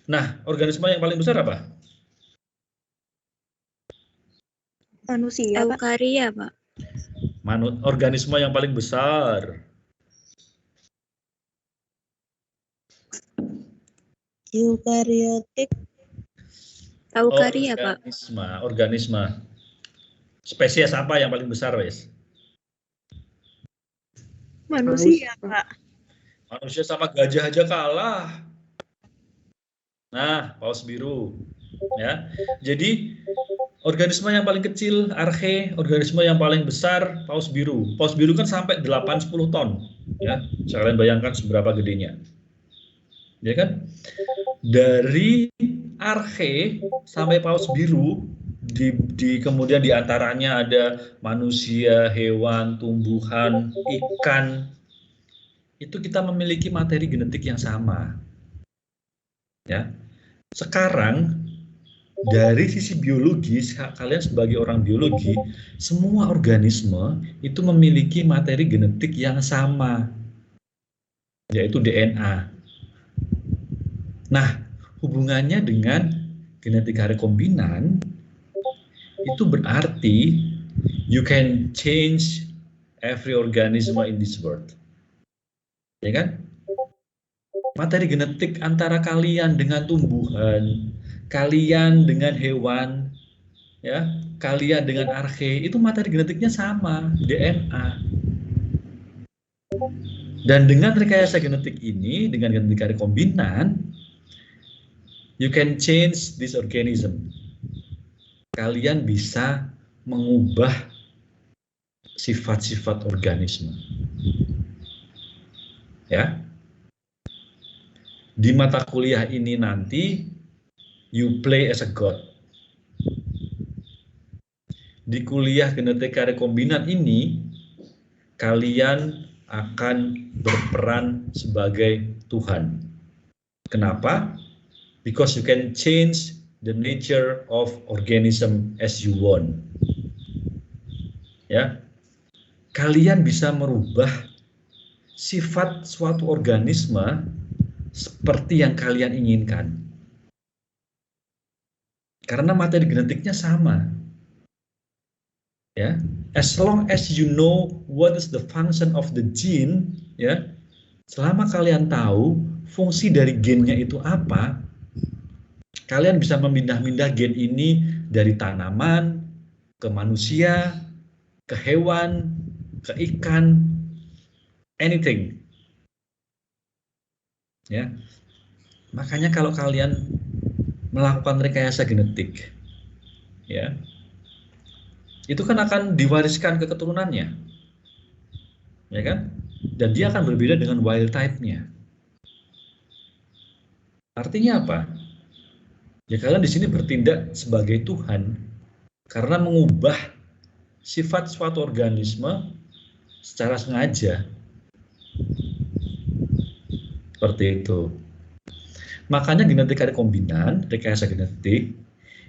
Nah, organisme yang paling besar apa? Manusia, Pak. Eukaria, Pak. Organisme yang paling besar. Eukariotik. Eukaria, Pak. Organisme. Spesies apa yang paling besar, wes? Manusia, Pak. Manusia sama gajah aja kalah. Nah, paus biru. Ya, jadi organisme yang paling kecil arche, organisme yang paling besar paus biru. Paus biru kan sampai 8-10 ton. Ya, kalian bayangkan seberapa gedenya. Ya kan? Dari arche sampai paus biru, kemudian diantaranya ada manusia, hewan, tumbuhan, ikan. Itu kita memiliki materi genetik yang sama. Ya. Sekarang dari sisi biologis, kalian sebagai orang biologi, semua organisme itu memiliki materi genetik yang sama, yaitu DNA. Nah, hubungannya dengan genetika rekombinan, itu berarti you can change every organism in this world. Ya kan? Materi genetik antara kalian dengan tumbuhan, kalian dengan hewan, ya, kalian dengan arche, itu materi genetiknya sama, DNA. Dan dengan rekayasa genetik ini, dengan genetika rekombinan, you can change this organism. Kalian bisa mengubah sifat-sifat organisme. Ya. Di mata kuliah ini nanti you play as a god. Di kuliah genetika rekombinan ini, kalian akan berperan sebagai Tuhan. Kenapa? Because you can change the nature of organism as you want. Ya, kalian bisa merubah sifat suatu organisme seperti yang kalian inginkan. Karena materi genetiknya sama. Ya, as long as you know what is the function of the gene, ya, selama kalian tahu fungsi dari gennya itu apa, kalian bisa memindah-mindah gen ini dari tanaman ke manusia, ke hewan, ke ikan, anything. Ya, makanya kalau kalian melakukan rekayasa genetik, ya, itu kan akan diwariskan ke keturunannya, ya kan? Dan dia akan berbeda dengan wild type-nya. Artinya apa? Ya, kalian di sini bertindak sebagai Tuhan karena mengubah sifat suatu organisme secara sengaja. Seperti itu. Makanya genetika rekombinan, rekayasa genetik,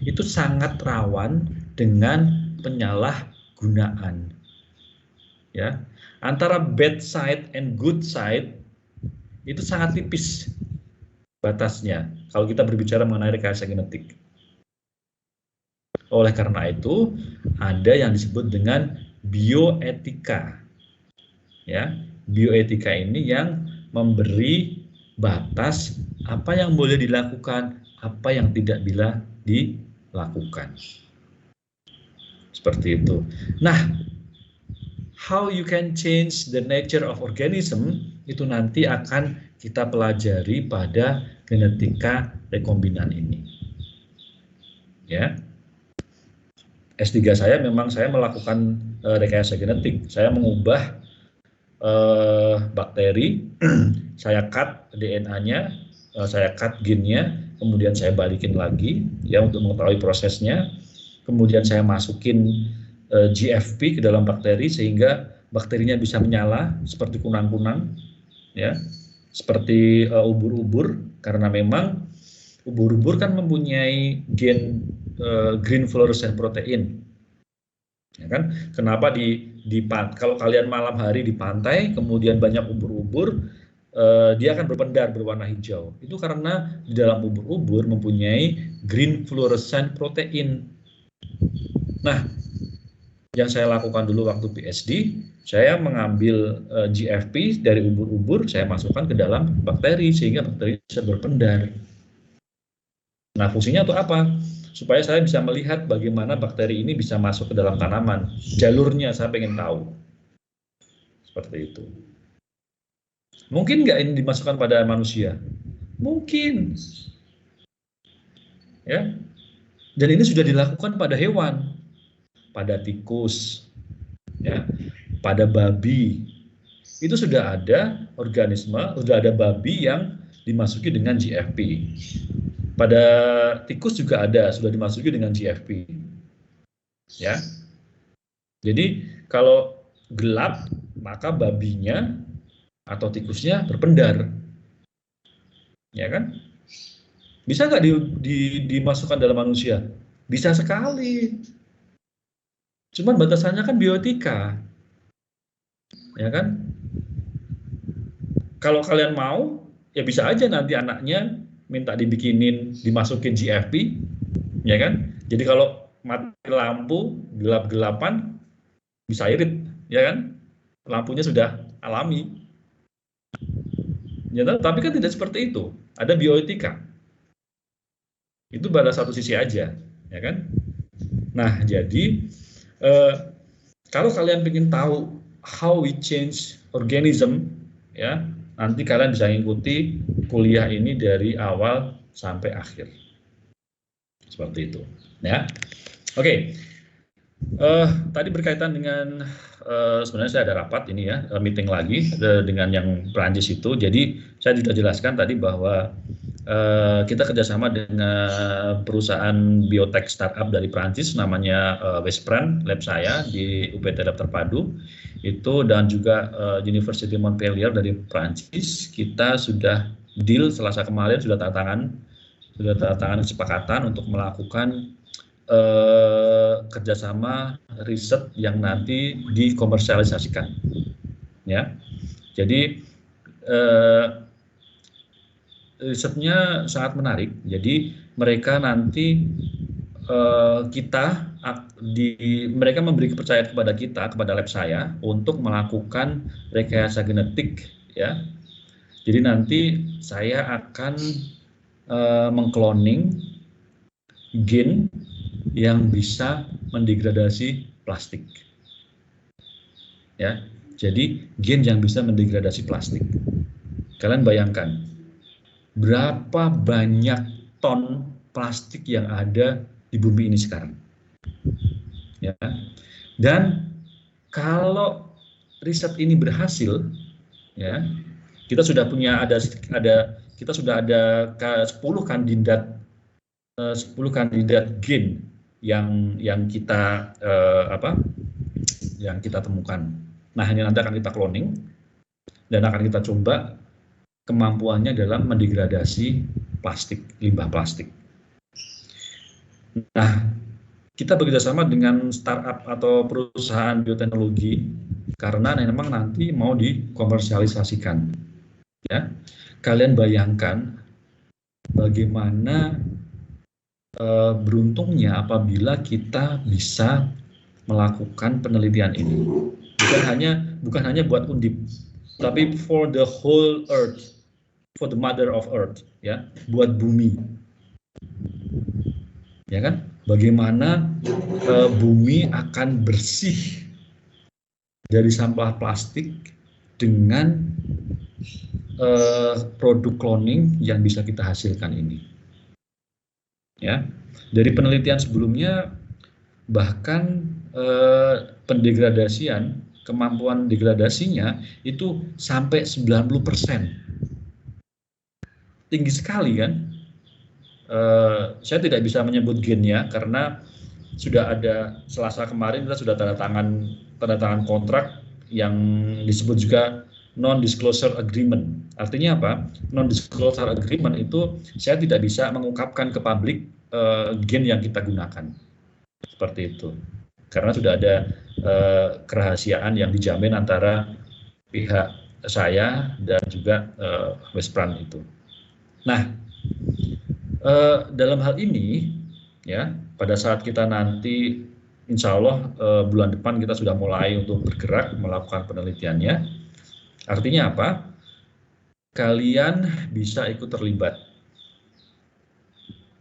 itu sangat rawan dengan penyalahgunaan. Ya, antara bad side and good side itu sangat tipis batasnya kalau kita berbicara mengenai rekayasa genetik. Oleh karena itu, ada yang disebut dengan bioetika. Ya, bioetika ini yang memberi batas apa yang boleh dilakukan, apa yang tidak bisa dilakukan. Seperti itu. Nah, how you can change the nature of organism itu nanti akan kita pelajari pada genetika rekombinan ini. Ya. S3 saya memang saya melakukan rekayasa genetik. Saya mengubah bakteri, saya cut DNA-nya, saya cut gennya, kemudian saya balikin lagi ya untuk mengetahui prosesnya. Kemudian saya masukin GFP ke dalam bakteri sehingga bakterinya bisa menyala seperti kunang-kunang, ya, seperti ubur-ubur, karena memang ubur-ubur kan mempunyai gen green fluorescent protein, ya kan? Kenapa kalau kalian malam hari di pantai, kemudian banyak ubur-ubur, dia akan berpendar berwarna hijau. Itu karena di dalam ubur-ubur mempunyai green fluorescent protein. Nah, yang saya lakukan dulu waktu PhD, saya mengambil GFP dari ubur-ubur, saya masukkan ke dalam bakteri sehingga bakteri bisa berpendar. Nah, fungsinya untuk apa? Supaya saya bisa melihat bagaimana bakteri ini bisa masuk ke dalam tanaman. Jalurnya saya pengen tahu. Seperti itu. Mungkin nggak ini dimasukkan pada manusia? Mungkin. ya. Dan ini sudah dilakukan pada hewan, pada tikus, ya, pada babi. Itu sudah ada organisme, sudah ada babi yang dimasuki dengan GFP. Pada tikus juga ada, sudah dimasuki dengan GFP. Ya. Jadi kalau gelap, maka babinya atau tikusnya berpendar. Ya kan? Bisa nggak dimasukkan dalam manusia? Bisa sekali. Cuman batasannya kan bioetika. Ya kan? Kalau kalian mau, ya bisa aja nanti anaknya minta dibikinin, dimasukin GFP, ya kan? Jadi kalau mati lampu, gelap-gelapan, bisa irit, ya kan? Lampunya sudah alami. Ya, tapi kan tidak seperti itu. Ada bioetika. Itu pada satu sisi aja, ya kan? Nah, jadi kalau kalian ingin tahu how we change organism, ya, nanti kalian bisa ikuti kuliah ini dari awal sampai akhir. Seperti itu, ya. Oke. Tadi berkaitan dengan sebenarnya saya ada rapat ini ya, meeting lagi dengan yang Perancis itu. Jadi saya sudah jelaskan tadi bahwa kita kerjasama dengan perusahaan biotek startup dari Perancis namanya Westpran, lab saya di UPT Lab Terpadu itu, dan juga University Montpellier dari Perancis. Kita sudah deal Selasa kemarin, sudah tanda tangan kesepakatan untuk melakukan kerjasama riset yang nanti dikomersialisasikan, ya. Jadi risetnya sangat menarik. Jadi mereka nanti mereka memberi kepercayaan kepada kita, kepada lab saya, untuk melakukan rekayasa genetik, ya. Jadi nanti saya akan mengkloning gen yang bisa mendegradasi plastik, ya. Jadi gen yang bisa mendegradasi plastik. Kalian bayangkan berapa banyak ton plastik yang ada di bumi ini sekarang, ya. Dan kalau riset ini berhasil, ya, kita sudah punya kita sudah ada 10 kandidat gen yang kita yang kita temukan. Nah, ini nanti akan kita cloning dan akan kita coba kemampuannya dalam mendegradasi plastik, limbah plastik. Nah, kita bekerjasama dengan startup atau perusahaan bioteknologi karena memang nanti mau dikomersialisasikan. Ya, kalian bayangkan bagaimana beruntungnya apabila kita bisa melakukan penelitian ini. Bukan hanya buat Undip, tapi for the whole earth, for the mother of earth, ya, buat bumi. Ya kan? Bagaimana bumi akan bersih dari sampah plastik dengan produk cloning yang bisa kita hasilkan ini. Ya, dari penelitian sebelumnya bahkan pendegradasian, kemampuan degradasinya itu sampai 90%. Tinggi sekali kan? Saya tidak bisa menyebut gennya karena sudah ada Selasa kemarin kita sudah tanda tangan kontrak yang disebut juga non-disclosure agreement. Artinya apa? Non-disclosure agreement itu saya tidak bisa mengungkapkan ke publik gen yang kita gunakan. Seperti itu. Karena sudah ada kerahasiaan yang dijamin antara pihak saya dan juga Westpran itu. Nah, dalam hal ini, ya, pada saat kita nanti, insya Allah bulan depan kita sudah mulai untuk bergerak melakukan penelitiannya. Artinya apa? Kalian bisa ikut terlibat,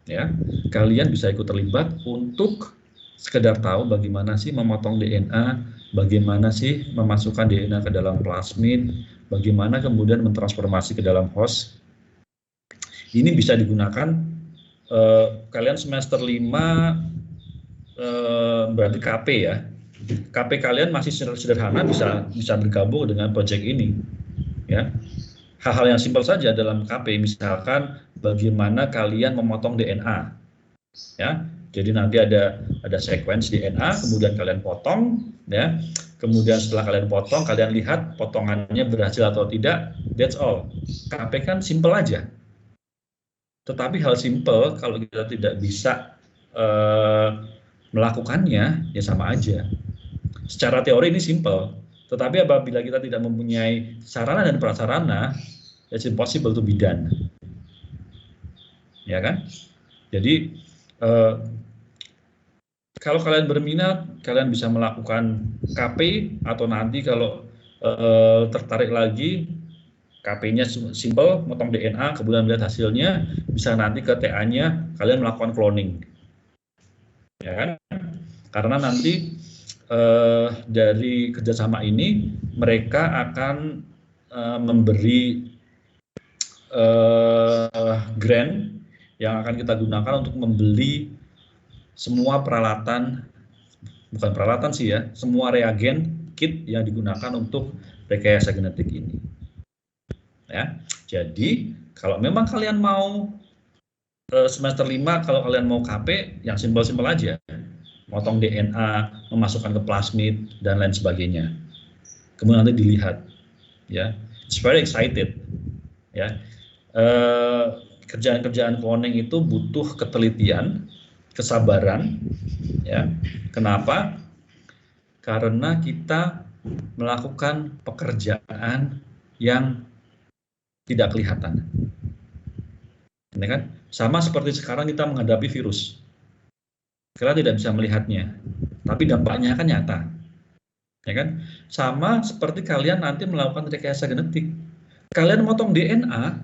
ya. Kalian bisa ikut terlibat untuk sekedar tahu bagaimana sih memotong DNA, bagaimana sih memasukkan DNA ke dalam plasmid, bagaimana kemudian mentransformasi ke dalam host. Ini bisa digunakan kalian semester 5 berarti KP ya. KP kalian masih sederhana, bisa bergabung dengan project ini, ya. Hal-hal yang simpel saja dalam KP, misalkan bagaimana kalian memotong DNA, ya. Jadi nanti ada sequence DNA, kemudian kalian potong, ya. Kemudian setelah kalian potong, kalian lihat potongannya berhasil atau tidak. That's all. KP kan simpel aja. Tetapi hal simpel kalau kita tidak bisa melakukannya, ya sama aja. Secara teori ini simple, tetapi apabila kita tidak mempunyai sarana dan prasarana, it's impossible to be done. Ya kan? Jadi kalau kalian berminat, kalian bisa melakukan KP, atau nanti kalau tertarik lagi, KP-nya simple, motong DNA, kemudian melihat hasilnya, bisa nanti ke TA-nya kalian melakukan cloning. Ya kan? Karena nanti dari kerjasama ini mereka akan memberi grant yang akan kita gunakan untuk membeli semua peralatan, bukan peralatan sih ya, semua reagen kit yang digunakan untuk rekayasa genetik ini. Ya, jadi kalau memang kalian mau semester 5, kalau kalian mau KP yang simpel-simpel aja, motong DNA, memasukkan ke plasmid dan lain sebagainya. Kemudian nanti dilihat, ya, it's very excited, ya. Kerjaan-kerjaan cloning itu butuh ketelitian, kesabaran, ya. Kenapa? Karena kita melakukan pekerjaan yang tidak kelihatan. Ini kan sama seperti sekarang kita menghadapi virus. Kita tidak bisa melihatnya, tapi dampaknya kan nyata, ya kan? Sama seperti kalian nanti melakukan rekayasa genetik. Kalian motong DNA,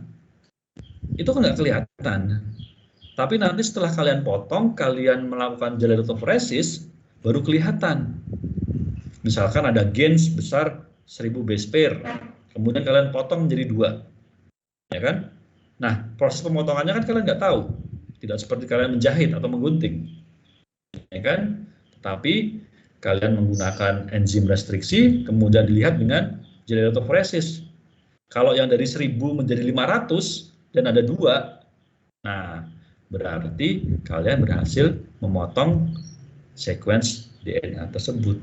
itu kan nggak kelihatan. Tapi nanti setelah kalian potong, kalian melakukan gelaitoforesis, baru kelihatan. Misalkan ada gen sebesar 1000 base pair, kemudian kalian potong menjadi 2, ya kan? Nah, proses pemotongannya kan kalian nggak tahu, tidak seperti kalian menjahit atau menggunting. Ya kan? Tetapi kalian menggunakan enzim restriksi, kemudian dilihat dengan gelaitoforesis. Kalau yang dari 1000 menjadi 500 dan ada 2, nah berarti kalian berhasil memotong sequence DNA tersebut.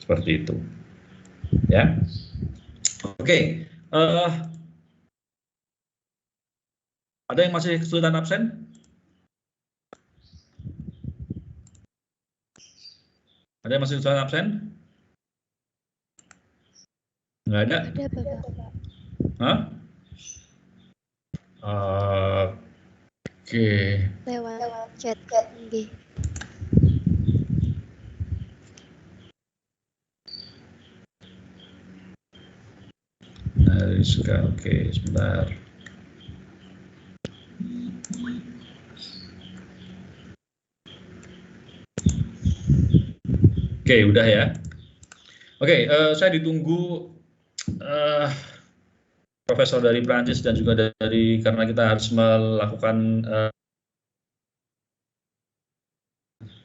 Seperti itu. Ya. Oke. Ada yang masih kesulitan absen? Ada yang masih kesulitan absen? Nggak ada? Ada, Bapak. Hah? Oke. Lewat chat. Nggih. Nariska, oke, sebentar. Oke, udah ya. Oke, saya ditunggu profesor dari Prancis dan juga karena kita harus melakukan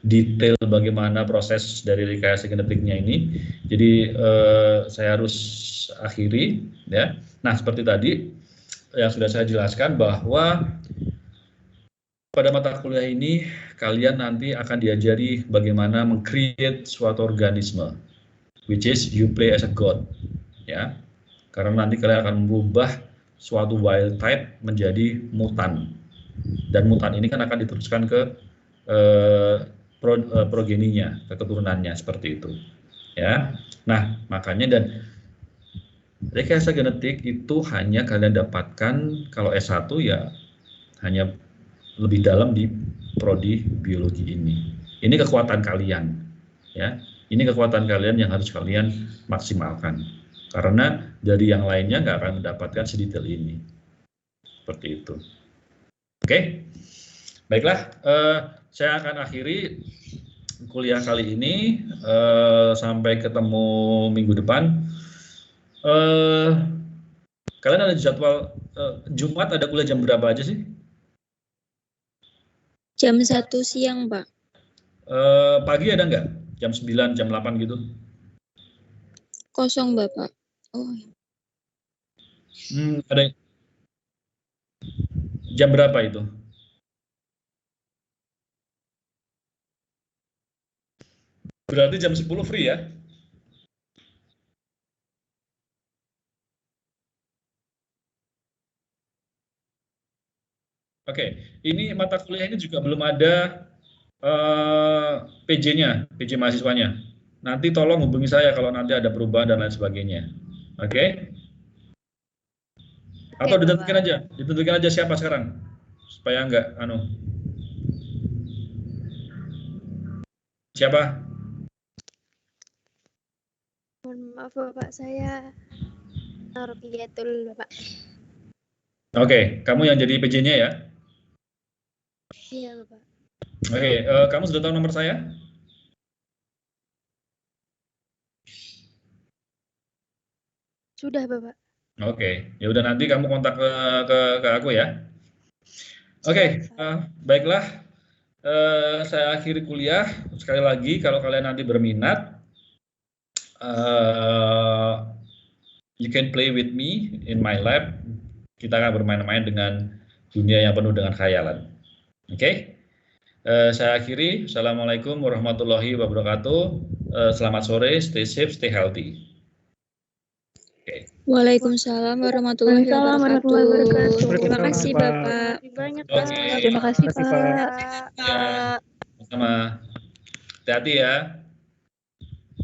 detail bagaimana proses dari rekayasa genetiknya ini. Jadi saya harus akhiri, ya. Nah, seperti tadi yang sudah saya jelaskan bahwa pada mata kuliah ini kalian nanti akan diajari bagaimana meng-create suatu organisme, which is you play as a god, ya. Karena nanti kalian akan merubah suatu wild type menjadi mutan, dan mutan ini kan akan diteruskan ke progeninya, ke keturunannya, seperti itu, ya. Nah, makanya dan rekayasa genetik itu hanya kalian dapatkan kalau S1 ya hanya lebih dalam di prodi biologi ini. Ini kekuatan kalian, ya. Ini kekuatan kalian yang harus kalian maksimalkan. Karena dari yang lainnya nggak akan mendapatkan sedetail ini. Seperti itu. Oke, baiklah. Saya akan akhiri kuliah kali ini. Sampai ketemu minggu depan. Kalian ada jadwal Jumat ada kuliah jam berapa aja sih? Jam 1 siang, Pak. Pagi ada nggak? Jam 9, jam 8 gitu? Kosong, Bapak. Oh. Ada. Jam berapa itu? Berarti jam 10 free ya? Oke, ini mata kuliah ini juga belum ada PJ-nya, PJ mahasiswanya. Nanti tolong hubungi saya kalau nanti ada perubahan dan lain sebagainya. Oke? Atau ditentukan aja siapa sekarang, supaya enggak siapa? Mohon maaf Bapak, saya Rokiatul Bapak. Oke, kamu yang jadi PJ-nya ya? Iya Bapak. Oke, kamu sudah tahu nomor saya? Sudah Bapak. Oke, ya udah nanti kamu kontak ke aku ya. Oke, baiklah. Saya akhiri kuliah. Sekali lagi, kalau kalian nanti berminat, you can play with me in my lab. Kita akan bermain-main dengan dunia yang penuh dengan khayalan. Oke? Saya akhiri. Assalamualaikum warahmatullahi wabarakatuh. Selamat sore, stay safe, stay healthy. Okay. Waalaikumsalam warahmatullahi wabarakatuh. Terima kasih Bapak. Terima kasih Pak. Ya, sama. Hati-hati ya.